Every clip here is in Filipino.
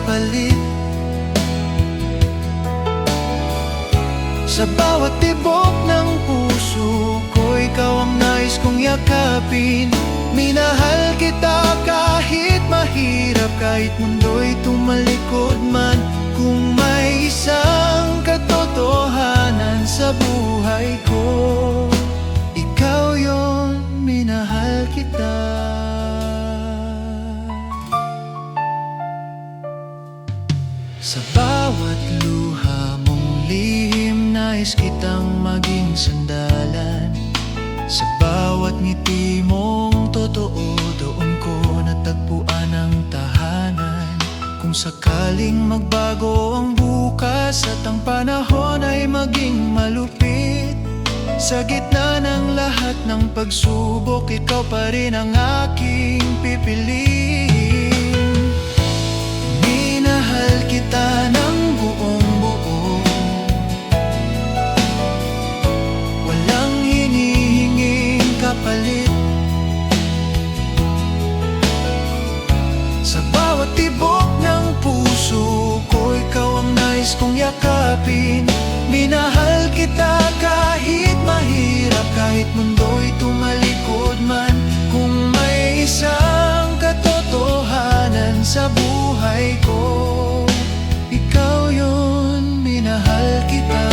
kapalit. Sa bawat tibok ng puso ko, ikaw ang nais kong yakapin. Minahal kita kahit mahirap, kahit mundo'y tumalikod man. Kung may isang katotohanan sa buhay ko, ikaw yon, minahal kita. Sa bawat luha mong lihim, nais kitang maging sandalan. Sa bawat ngiti mong totoo, doon ko natagpuan ang tahanan. Kung sakaling magbago ang bukas at ang panahon ay maging malupit, sa gitna ng lahat ng pagsubok, ikaw pa rin ang aking pipiliin. Minahal kita ng buong buo, walang hinihinging kapalit. Sa bawat tibok ng puso ko, ikaw ang nais kong yakapin. Minahal kita kahit mahirap, kahit mundo'y tumalikod man. Kung may isang katotohanan sa buhay ko, ikaw yun, minahal kita.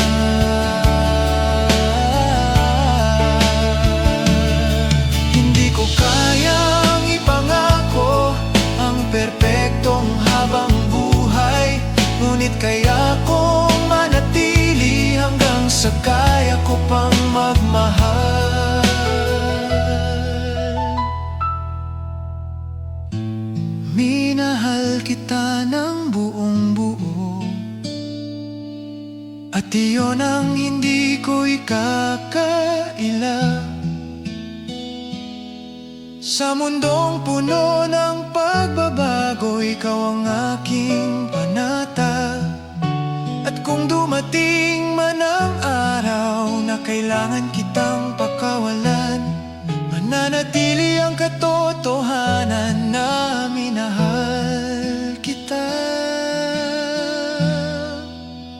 Hindi ko kayang ipangako ang perpektong habang buhay, ngunit kaya kong manatili hanggang sa kaya ko pang magmahal. Minahal kita ng buong buo, at iyon ang hindi ko ikakaila. Sa mundong puno ng pagbabago, ikaw ang aking panata. At kung dumating man ang araw na kailangan kitang pakawalan, mananatili ang katotohanan na minahal kita.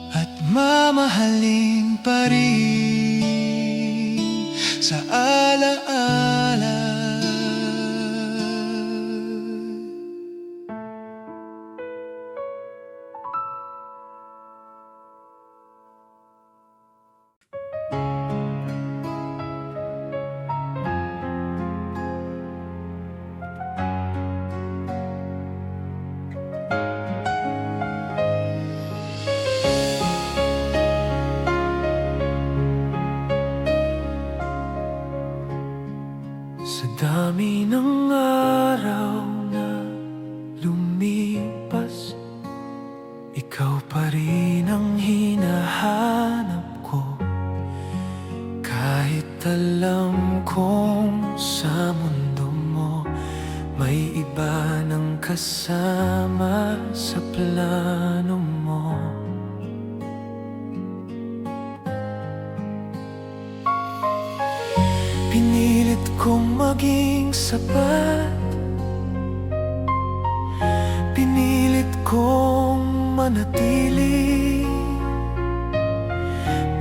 At mamahalin pa rin sa alaala. Sa dami ng araw na lumipas, ikaw pa rin ang hinahanap ko. Kahit alam kong sa mundo mo may iba ng kasama sa plano mo. Pinilit kong maging sapat, pinilit kong manatili,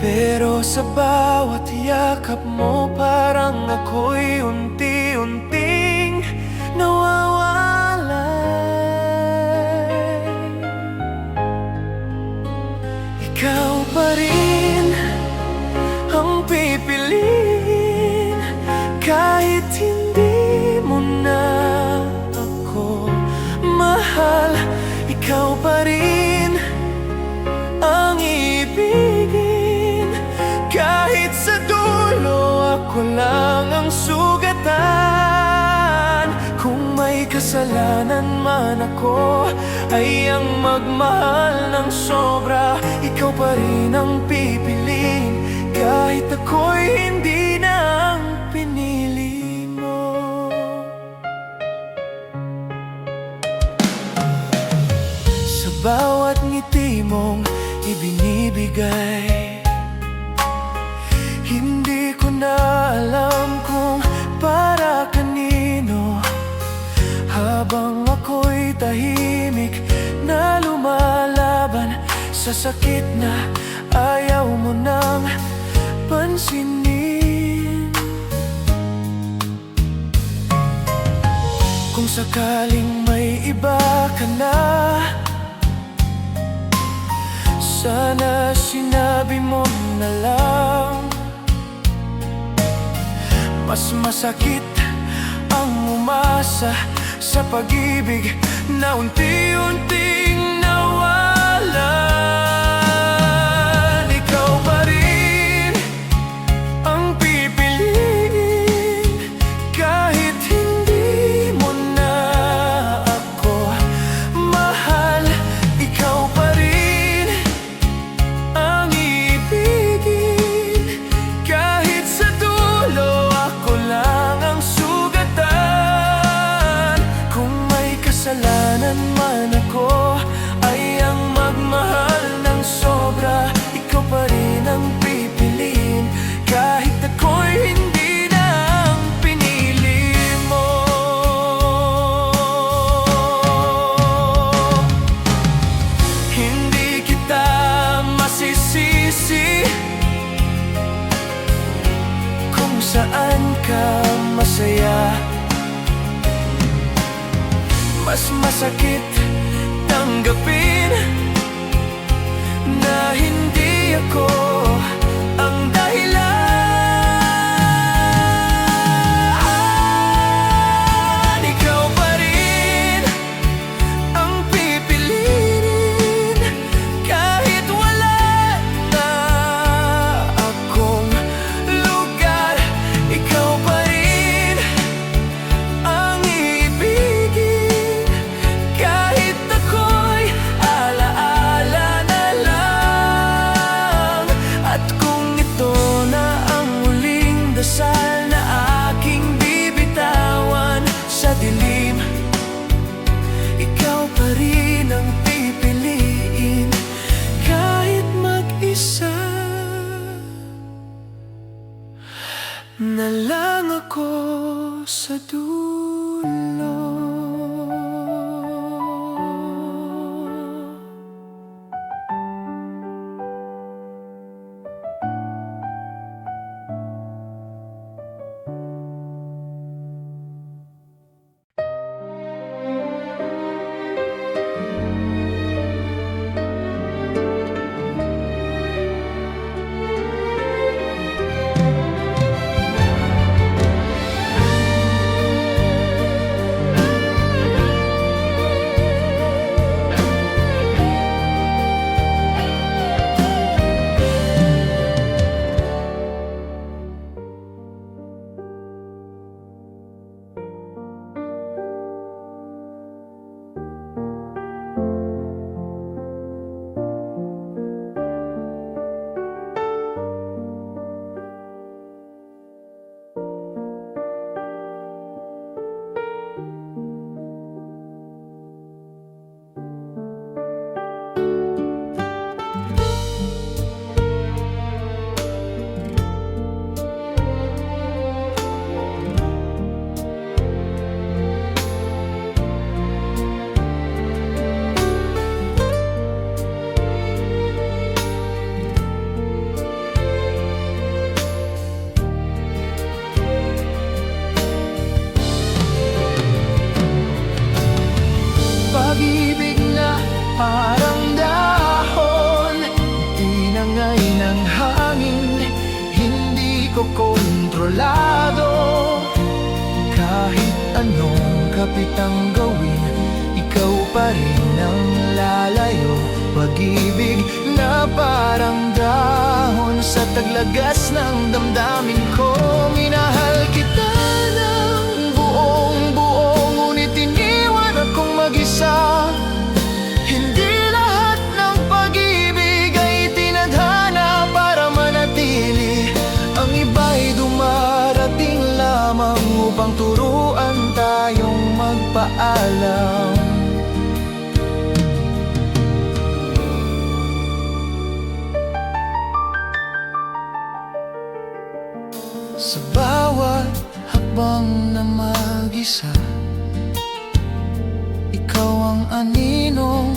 pero sa bawat yakap mo parang ako'y unti-unting nawawalay. Ikaw pa rin ang pipiliin, kahit hindi mo na ako mahal. Ikaw pa rin ang ibigin, kahit sa dulo ako lang ang sugatan. Kung may kasalanan man ako, ay ang magmahal ng sobra. Ikaw pa rin ang pipiliin, kahit ako'y hindi na ang pinili mo. Sa bawat ngiti mong ibinibigay, hindi ko na alam kung para kanino. Habang ako'y tahimik na sa sakit na ayaw mo nang pansinin. Kung sakaling may iba ka na, sana sinabi mo na lang. Mas masakit ang umasa sa pag-ibig na unti-unting nawalan. Ikaw pa rin ang pipiliin kahit hindi mo na ako mahal. Ikaw pa rin ang iibigin kahit sa dulo ako lang ang sugatan. Kung may kasalanan man ako, ay ang magmahal ng sobra. Ikaw pa rin ang pipiliin kahit ako'y hindi na ang pinili mo. Hindi kita masisisi kung saan ka masaya. Mas masakit tanggapin na hindi ako ang dahilan. Ikaw pa rin ang pipiliin kahit wala na akong lugar. Ikaw pa rin ang iibigin kahit ako'y alaala na lang. At kung ito na ang huling dasal na aking bibitawan sa dilim, ikaw pa rin ang pipiliin kahit mag-isa na lang ako sa dulo. Pag-ibig na parang dahon, inangay ng hangin, hindi ko kontrolado. Kahit anong kapitang gawin, ikaw pa rin ang lalayo. Pag-ibig na parang dahon sa taglagas ng damdamin ko. Minahal kita ng buong-buo, ngunit iniwan akong mag-isa. Hindi lahat ng pag-ibig ay tinadhana para manatili. Ang iba'y dumarating lamang upang turuan tayong magpaalam. Sa bawat hakbang na mag-isa, ikaw ang aninong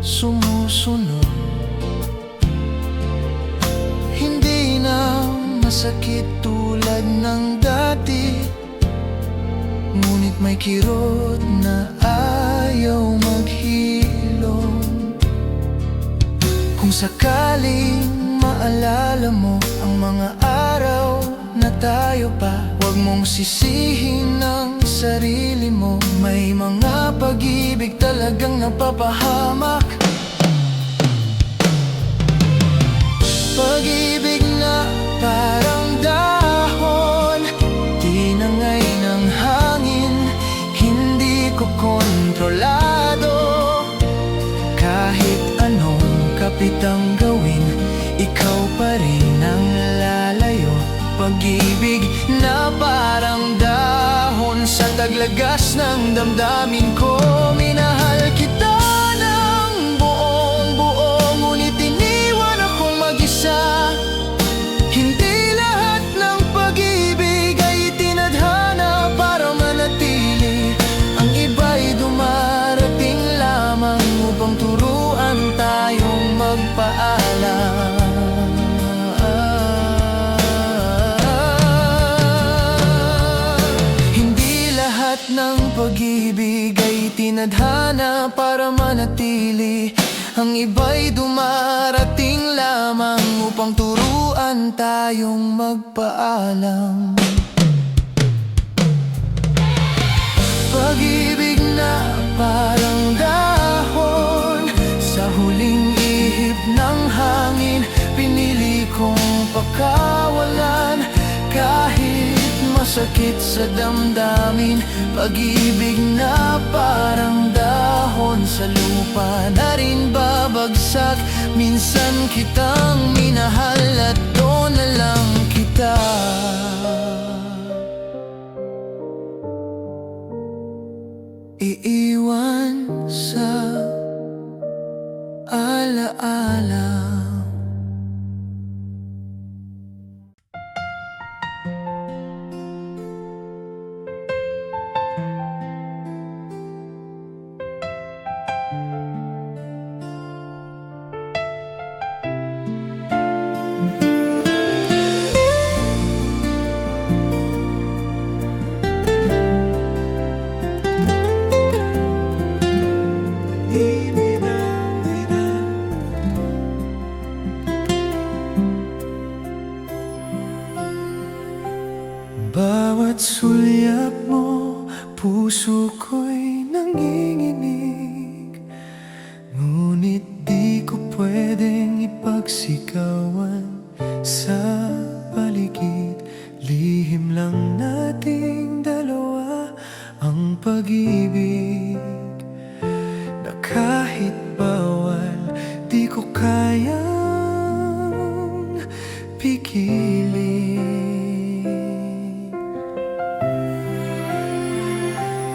sumusunod. masakit tulad ng dati, ngunit may kirot na ayaw maghilom. Kung sakaling maalala mo ang mga araw na tayo pa, huwag mong sisihin ang sarili mo. May mga pag-ibig talagang napapahamak. Pag-ibig na parang dahon, tinangay ng hangin, hindi ko kontrolado. Kahit anong kapit ang gawin, ikaw pa rin ang lalayo. Pag-ibig na parang dahon sa taglagas ng damdamin ko. Minahal kita ng buong buo, ngunit iniwan akong mag-isa. Hindi lahat ng pag-ibig ay tinadhana para manatili. Ang iba'y dumarating lamang upang turuan tayong magpaalam. Ng pag-ibig ay tinadhana para manatili. Ang iba'y dumarating lamang upang turuan tayong magpaalam. Pag-ibig na parang dahon, sa huling ihip ng hangin, pinili kong pakawalan. Kahit masakit sa damdamin, pag-ibig na parang dahon sa lupa na rin babagsak. Minsan kitang minahal at doon na lang kita iiwan sa alaala. Bawat sulyap mo, puso ko'y nanginginig. Ngunit di ko pwedeng ipagsigawan sa paligid. Lihim lang nating dalawa ang pag-ibig, na kahit bawal di ko kayang pigilin.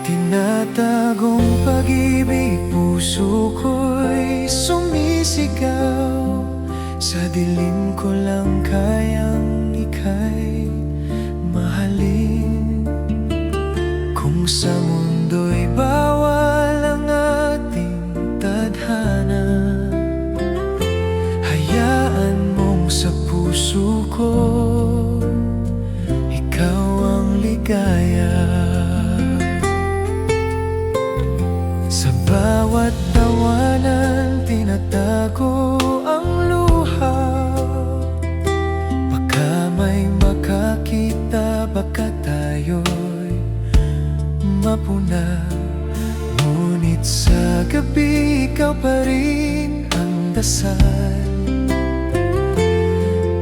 Tinatagong pag-ibig, puso ko'y sumisigaw. Sa dilim ko lang kayang ika'y mahalin. Kung sa mundo'y bawal ang ating tadhana, hayaan mong sa puso ko ikaw ang ligaya. Bawat tawanan, tinatago ang luha. Baka may makakita, baka tayo'y mapuna. Ngunit sa gabi, ikaw pa rin ang dasal.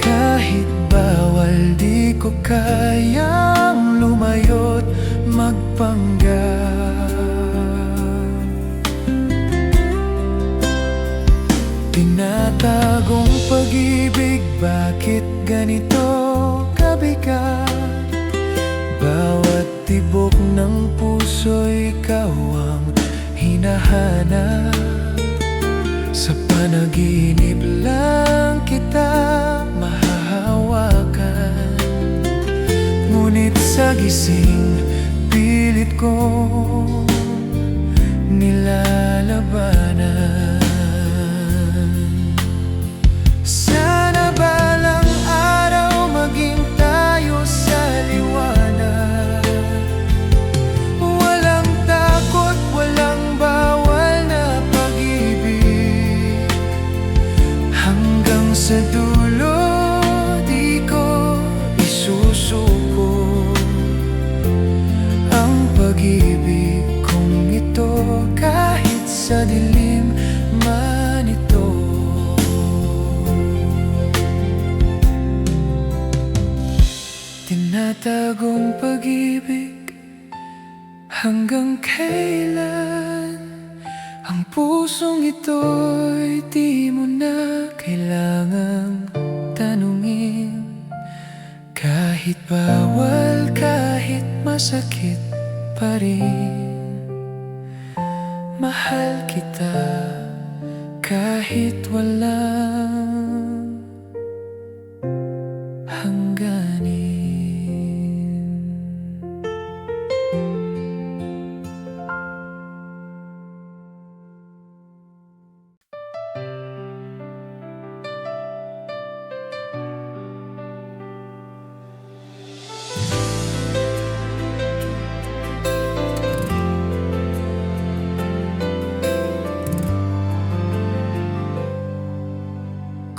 Kahit bawal, di ko kayang lumayo't magpanggap. Tinatagong pag-ibig, bakit ganito kabigat? Bawat tibok ng puso'y ikaw ang hinahanap. Sa panaginip lang kita mahahawakan. Ngunit sa gising, pilit kong nilalabanan. Sana balang araw maging sa dilim man ito. Tinatagong pag-ibig, hanggang kailan? Ang pusong ito'y di mo na kailangang tanungin. Kahit bawal, kahit masakit pa rin, mahal kita kahit walang hangganin.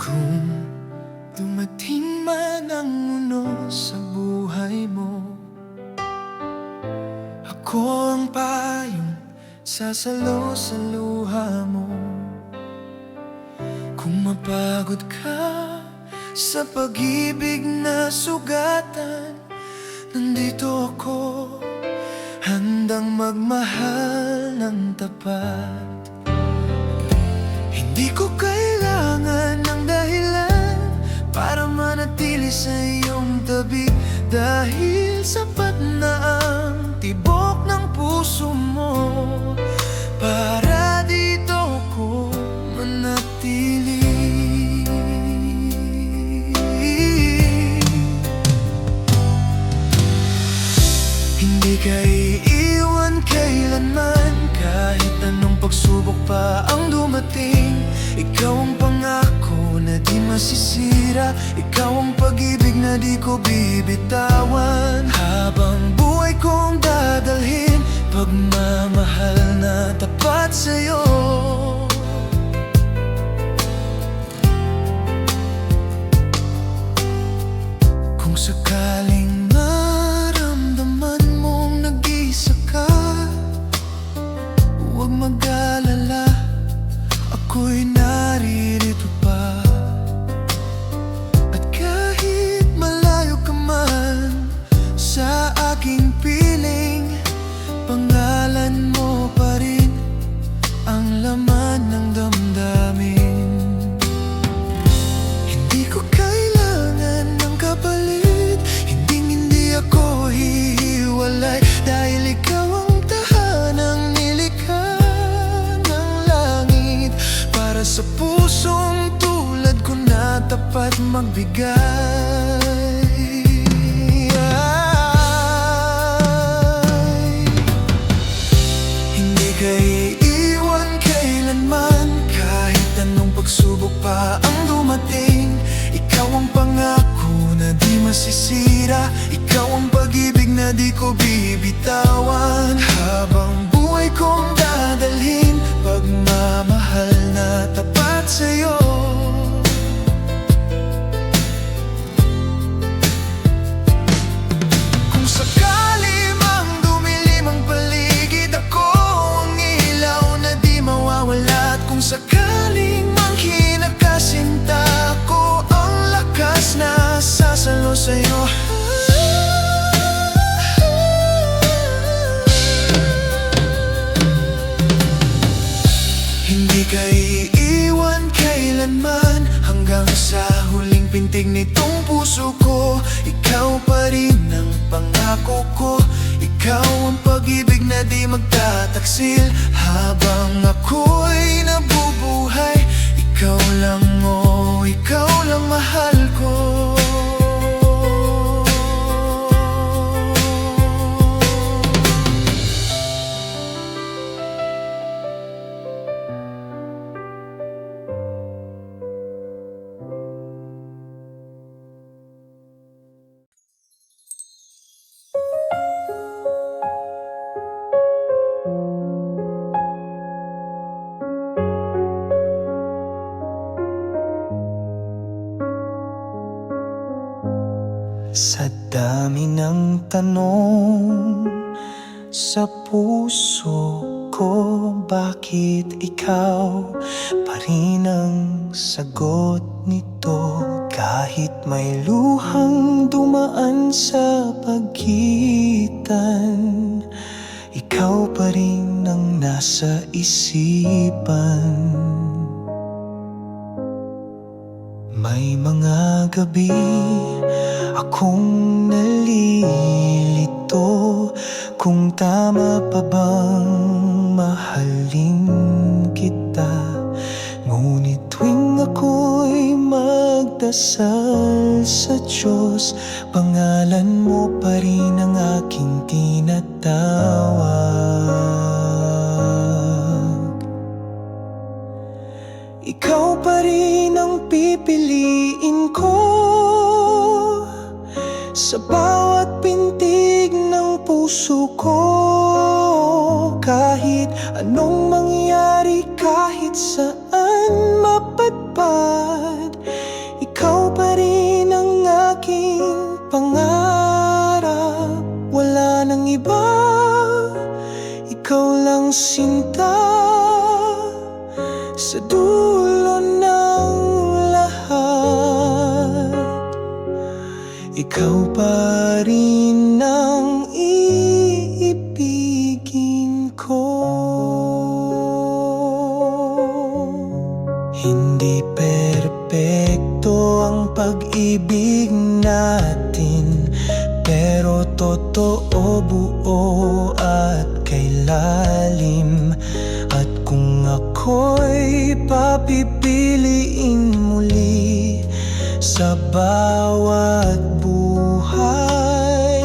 Kung dumating man ang muno sa buhay mo, ako ang payong sasalo sa luha mo. Kung mapagod ka sa pag-ibig na sugatan, nandito ako, handang magmahal ng tapat. Hindi ko kailangan ng dahilan para manatili sa iyong tabi, dahil sapat na ang tibok ng puso mo para dito ko manatili. Hindi ka iiwan kailanman, kahit anong pagsubok pa ang dumating. Ikaw ang pangako na di masisira, ikaw ang pag-ibig na di ko bibitawan. Habang buhay kong dadalhin, pagmamahal na tapat sa'yo. Kung sakaling maramdaman mong nag-iisa ka, huwag mag-alala, ako'y naririto pa. At kahit malayo ka man sa aking piling, pangalan mo pa rin ang laman ng damdamin. Hindi ko kailangan ng kapalit, hindi ako hihiwalay, dahil ikaw ang tahanang nilikha ng langit, para sa pusong tulad ko na tapat magbigay. Hindi ka iiwan kailanman, kahit anong pagsubok pa ang dumating. Ikaw ang pangako na di masisira, ikaw ang pag-ibig na di ko bibitawan. Habang buhay kong dadalhin, pagmamahal na tapat sa'yo. Kung sakali mang dumilim ang paligid, ako ang ilaw na di mawawala. At kung sakaling mang kinakasinta, ako ang lakas na sasalo sa'yo. Hindi ka iiwan kailanman, hanggang sa huling pintig nitong puso ko. Ikaw pa rin ang pangako ko, ikaw ang pag-ibig na di magtataksil. Habang ako'y nabubuhay, ikaw lang mo, ikaw lang mahal ko. Sa dami ng tanong sa puso ko, ko bakit ikaw pa rin ang sagot nito. Kahit may luhang dumaan sa pagitan, ikaw pa rin ang nasa isipan. May mga gabi akong nalilito kung tama pa bang mahalin kita. Ngunit tuwing ako'y magdasal sa Diyos, pangalan mo pa rin ang aking tinatawag. Ikaw pa rin ang pipiliin ko sa bawat pintig ng puso ko. Kahit anong mangyari, kahit saan mapadpad, ikaw pa rin ang aking pangarap. Wala nang iba, ikaw lang sinta. Sa dulo ng lahat, ikaw pa rin ang iibigin ko. Hindi perpekto ang pag-ibig natin, pero totoo, buo at kay lalim. At kung ako'y papipiliin muli sa bawat buhay,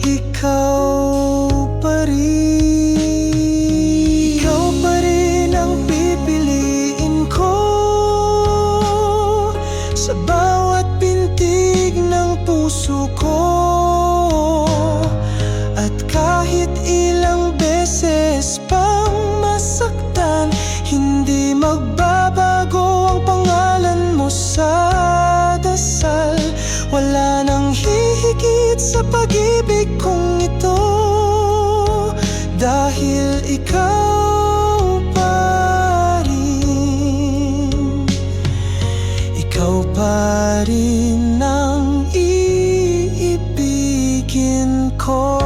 ikaw pa rin. Ikaw pa rin ang pipiliin ko sa bawat pintig ng puso ko. At kahit ilang beses pang masaktan, hindi magbabago ang pangalan mo sa dasal. Wala nang hihigit sa pag-ibig kong ito, dahil ikaw pa rin. Ikaw pa rin ang iibigin ko.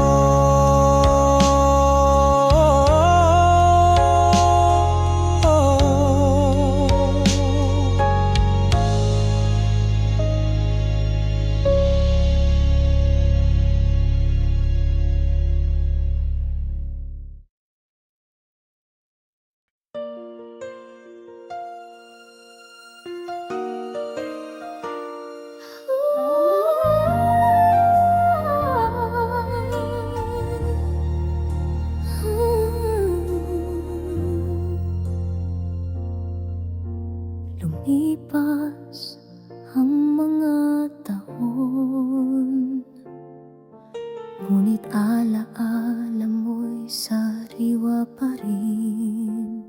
Lumipas ang mga taon, ngunit alaala mo'y sariwa pa rin.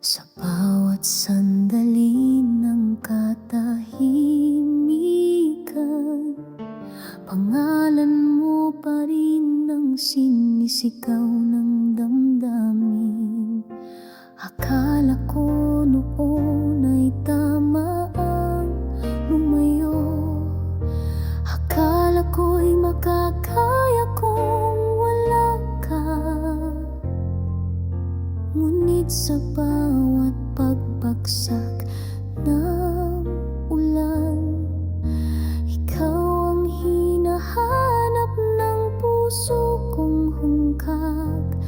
Sa bawat sandali ng katahimikan, pangalan mo pa rin ang sinisigaw ng damdamin. Akala ko noon ay tama ang lumayo, akala ko'y makakaya kung wala ka. Ngunit sa bawat pagbagsak ng ulan, ikaw ang hinahanap ng puso kong hungkag.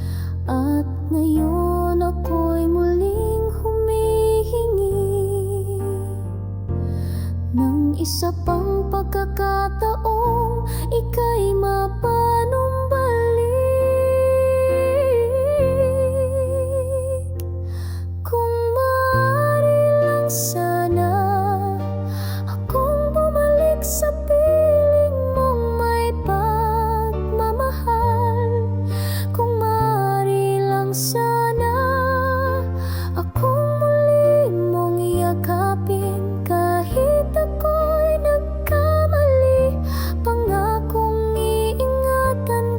At ngayon ako'y muling humihingi ng isa pang pagkakataong ika'y mapanumbalik. Kung maaari lang sana akong bumalik sa piling mong may pagmamahal. Kung maaari lang sana akong muli mong yakapin, kahit ako'y nagkamali. Pangakong iingatan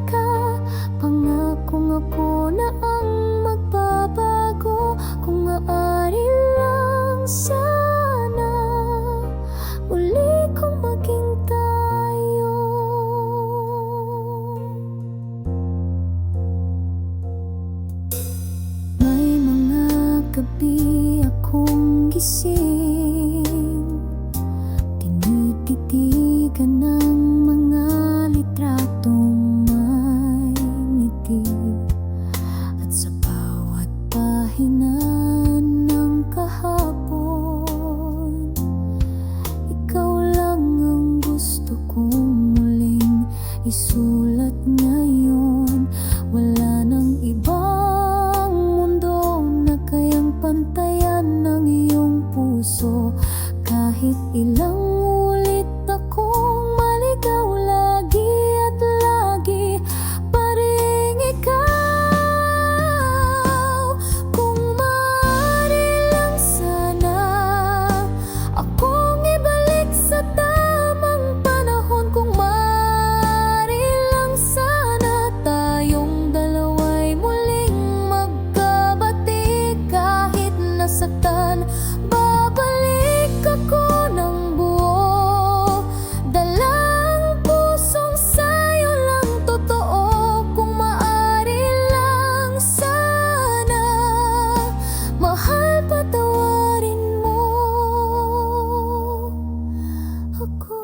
sulat ngayon. Wala nang ibang mundo na kayang pantayan ng iyong puso. Kahit ilang ulit akong maligaw, lagi at lagi pa ring ikaw. Kung maaari lang sana akong ibalik sa tamang panahon. Kung maaari lang sana tayong dalawa'y muling magkabati. Kahit nasaktan, babalik ako ng buo. Dalang pusong sa'yo lang totoo. Kung maaari lang sana, mahal, patawarin mo ako.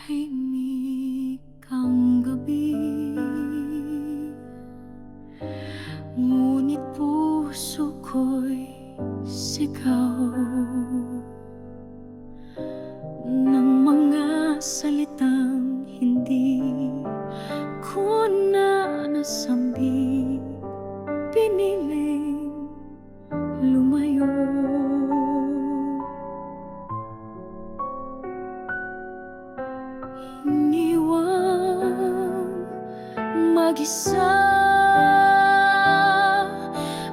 Tahimik ang gabi, ngunit puso ko'y sigaw ng mga salitang hindi ko na nasambi. Piniling lumayo. Iniwang mag-isa.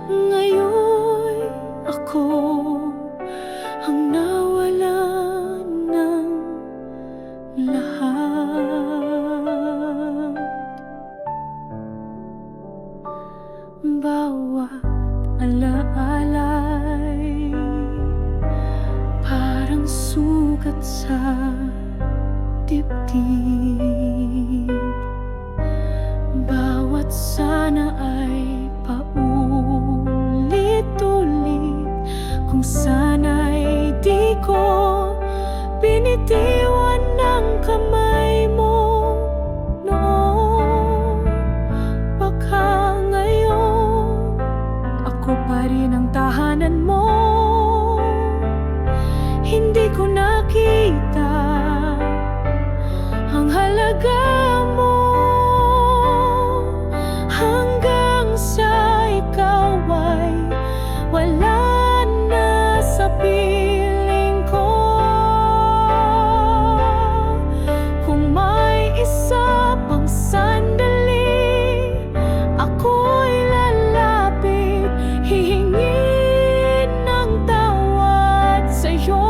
Ngayon'y ako ang nawalan ng lahat. Bawat alaalay parang sugat sa dibdib. Bawat sana ay paulit-ulit, kung sana'y di ko binitiwan ng kamay mo noon. Baka ngayon ako pa rin ang tahanan mo. Hindi ko nakita ang halaga mo hanggang sa ikaw ay wala na sa piling ko. Kung may isa pang sandali, ako'y lalapit, hihingin ng tawad sa'yo.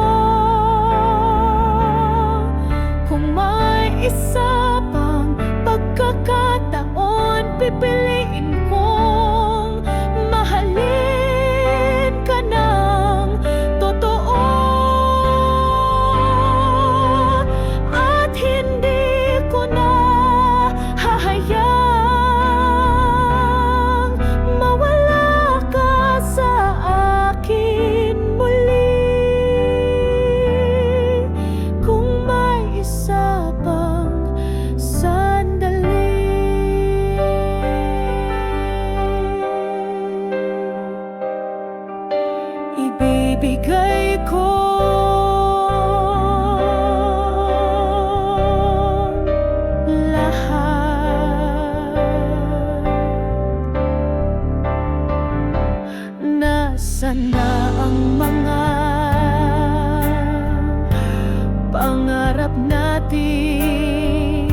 Kung may isa pang pagkakataon, pipiliin kong mahalin ka ng totoo. At hindi ko na hahayang mawala ka sa akin muli. Kung may isa pang sandali, ibibigay ko lahat. Nasaan na ang mga pangarap nating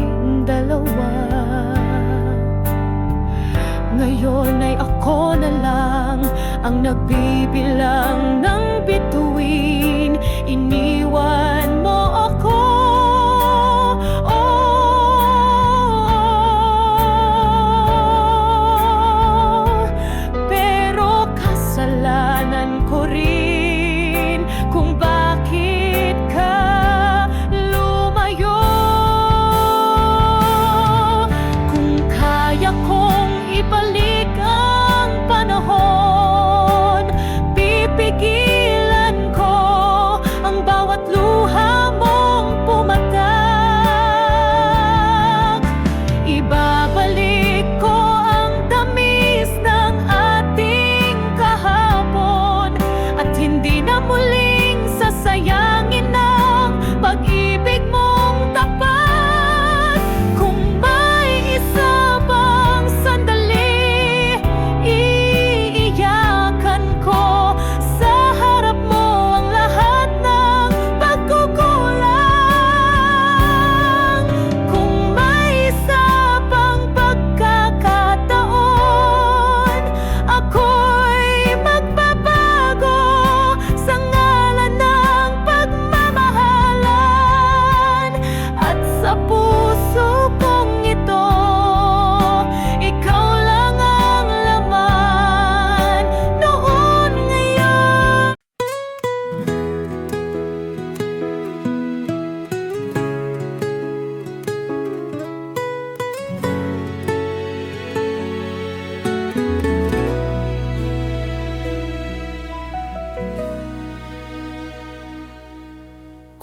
dalawa? Ngayon ay ako na lang ang nagbibilang ng bituin. Iniwan mo ako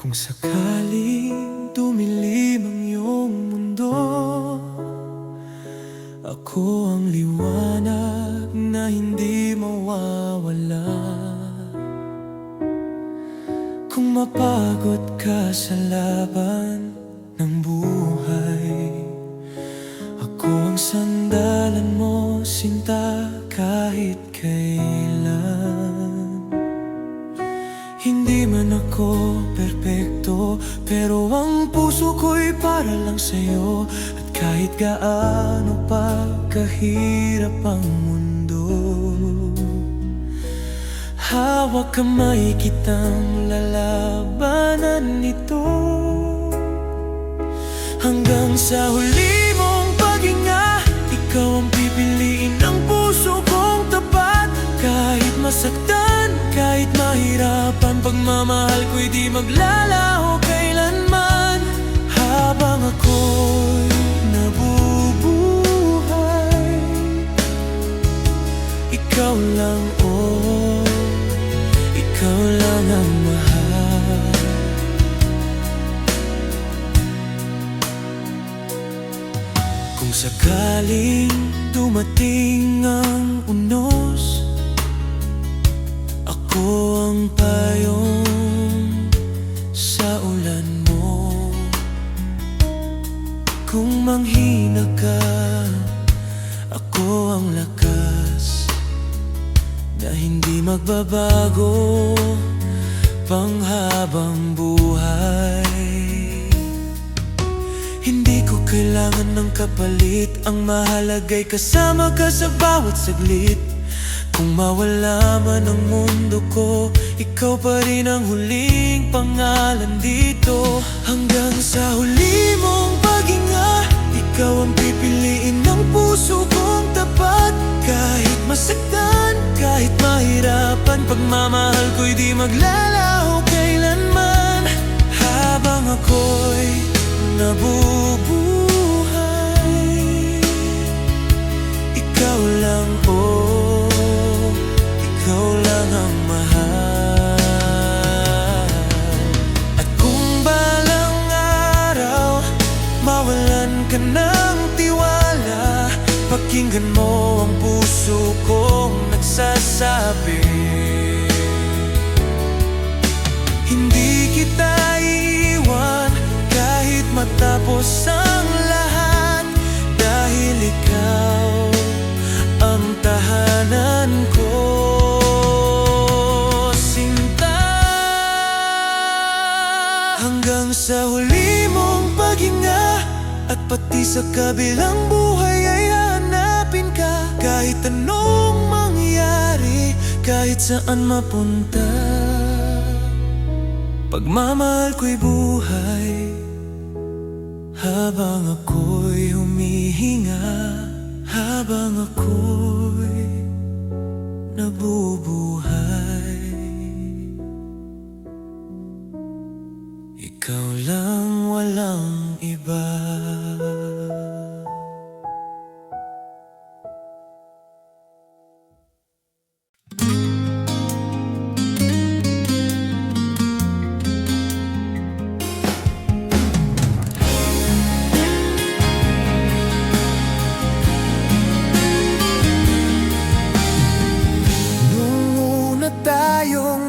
Kung sakaling tumilim ang iyong mundo, ako ang liwanag na hindi mawawala. Kung mapagod ka sa laban ng buhay, ako ang sandalan mo, sinta, kahit kailan. Hindi man ako perpekto, pero ang puso ko'y para lang sa'yo. At kahit gaano pa kahirap ang mundo, hawak kamay kitang lalabanan ito. Hanggang sa huli mong paghinga, ikaw ang pipiliin ng puso kong tapat. Kahit masaktan, kahit mahirapan, pagmamahal ko'y di maglalaho kailanman. Habang ako'y nabubuhay, ikaw lang, oh, ikaw lang ang mahal. Kung sakaling dumating ang unos, ako ang payong sa ulan mo. Kung manghina ka, ako ang lakas na hindi magbabago panghabang buhay. Hindi ko kailangan ng kapalit, ang mahalaga'y kasama ka sa bawat saglit. Kung mawala man ang mundo ko, ikaw pa rin ang huling pangalan dito. Hanggang sa huli mong paghinga, ikaw ang pipiliin ng puso kong tapat. Kahit masaktan, kahit mahirapan, pagmamahal ko'y di maglalaho kailanman. Habang ako'y nabubuhay, ikaw lang, oh, ikaw lang ang mahal. At kung balang araw mawalan ka ng tiwala, pakinggan mo ang puso kong nagsasabi, hindi kita iiwan kahit matapos ang lahat. Dahil ikaw ang tahanan ko, sinta. Hanggang sa huli mong paghinga, at pati sa kabilang buhay ay hanapin ka. Kahit anong mangyari, kahit saan mapunta, pagmamahal ko'y buhay. Habang ako'y humihinga, habang ako'y nabubuhay, ikaw lang, walang iba.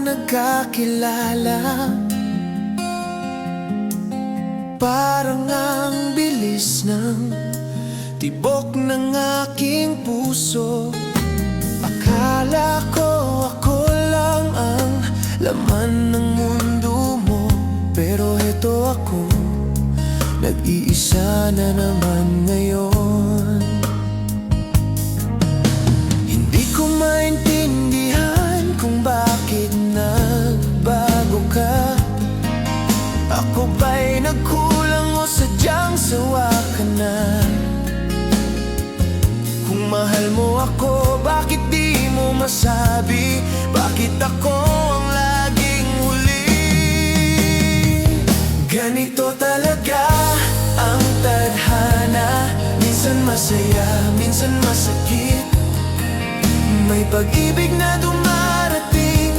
Nagkakilala, parang ang bilis ng tibok ng aking puso. Akala ko ako lang ang laman ng mundo mo, pero heto ako, nag-iisa na naman ngayon. Hindi ko maintindihan kung bakit nagbago ka. Ako ba'y nagkulang o sadyang sawa ka na? Kung mahal mo ako, bakit di mo masabi? Bakit ako ang laging huli? Ganito talaga ang tadhana, minsan masaya, minsan masakit. May pag-ibig na dumarating,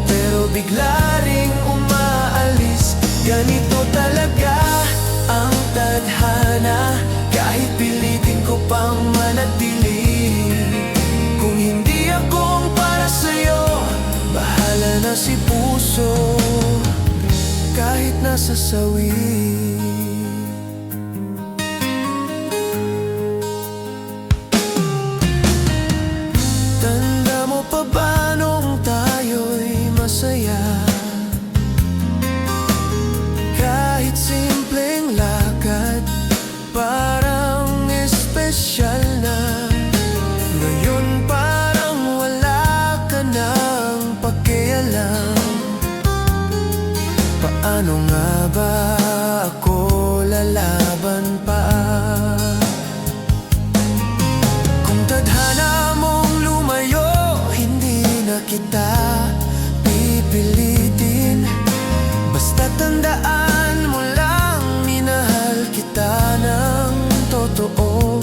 pero bigla ring umaalis. Ganito talaga ang tadhana, kahit pilitin ko pang manatili. Kung hindi ako para sa'yo, bahala na si puso, kahit nasa sawi. Tanda mo pa ba nung tayo'y masaya? Kahit simpleng lakad, parang espesyal na. Ngayon parang wala ka nang pakialam. Paano nga ba ako lalaban pa? Kung tadhana mong lumayo, hindi na kita pipilitin. Basta tandaan mo lang, minahal kita ng totoo.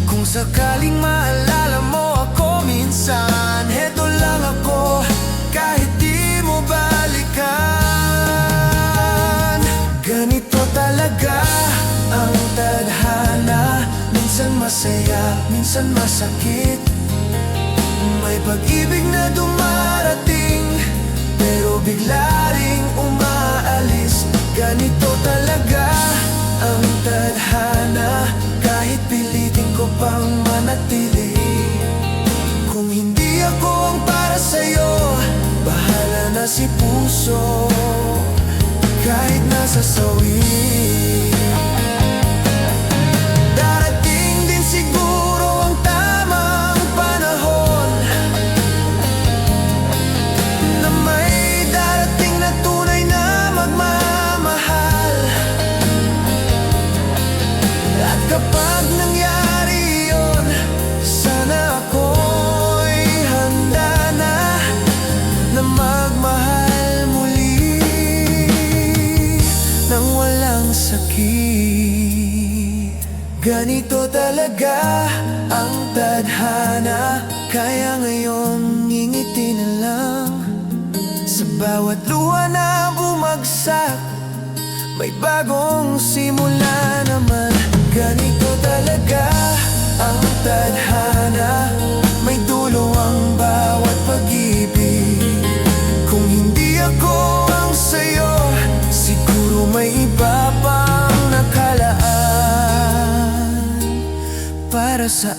Kung sakaling maalala mo ako minsan, heto lang ako, kahit di mo balikan. Ganito talaga ang tadhana, minsan masaya, minsan masakit. May pag-ibig na dumarating, pero bigla ring umaalis. Ganito talaga ang tadhana, kahit pilitin ko pang manatili. Kung hindi ako ang para sa'yo, bahala na si puso, kahit nasa sawi. Darating din siguro ang tamang panahon, na may darating na tunay na magmamahal. At kapag nangyari yun, sana ako'y handa na magmahal muli nang walang sakit. Ganito talaga ang tadhana, kaya ngayon ngingiti na lang. Sa bawat luha na bumagsak, may bagong simula naman. Ganito talaga ang tadhana, may dulo ang bawat pag-ibig. Kung hindi ako ang sa'yo, siguro may iba pang nakalaan para sa